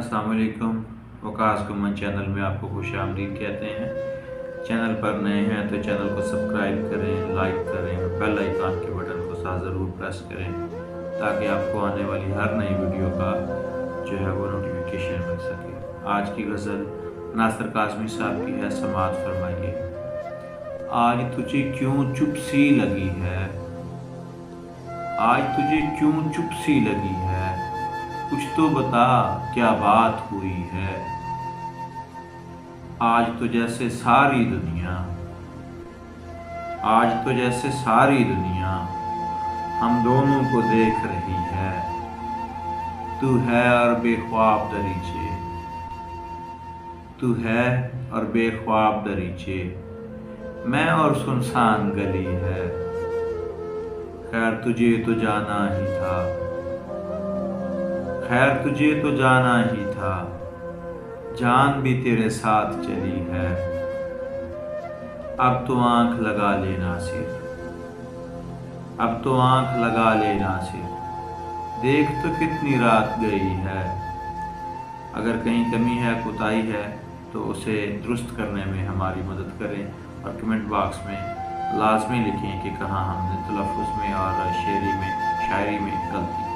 अस्सलाम वालेकुम। वकास गुमन चैनल में आपको खुश आमदीद कहते हैं। चैनल पर नए हैं तो चैनल को सब्सक्राइब करें, लाइक करें और बेल आइकन के बटन को साथ ज़रूर प्रेस करें ताकि आपको आने वाली हर नई वीडियो का जो है वो नोटिफिकेशन मिल सके। आज की गज़ल नासिर काज़मी साहब की है, समाअत फरमाइए। आज तुझे क्यों चुप सी लगी है, आज तुझे क्यों चुप सी लगी है, कुछ तो बता क्या बात हुई है। आज तो जैसे सारी दुनिया, आज तो जैसे सारी दुनिया हम दोनों को देख रही है। तू है और बेख्वाब दरीचे, तू है और बेख्वाब दरीचे, मैं और सुनसान गली है। खैर तुझे तो जाना ही था, खैर तुझे तो जाना ही था, जान भी तेरे साथ चली है। अब तो आंख लगा लेना सिर, अब तो आंख लगा लेना सिर, देख तो कितनी रात गई है। अगर कहीं कमी है, कोताही है तो उसे दुरुस्त करने में हमारी मदद करें और कमेंट बॉक्स में लाजमी लिखें कि कहाँ हमने तलफ़्फ़ुज़ में और शायरी में गलती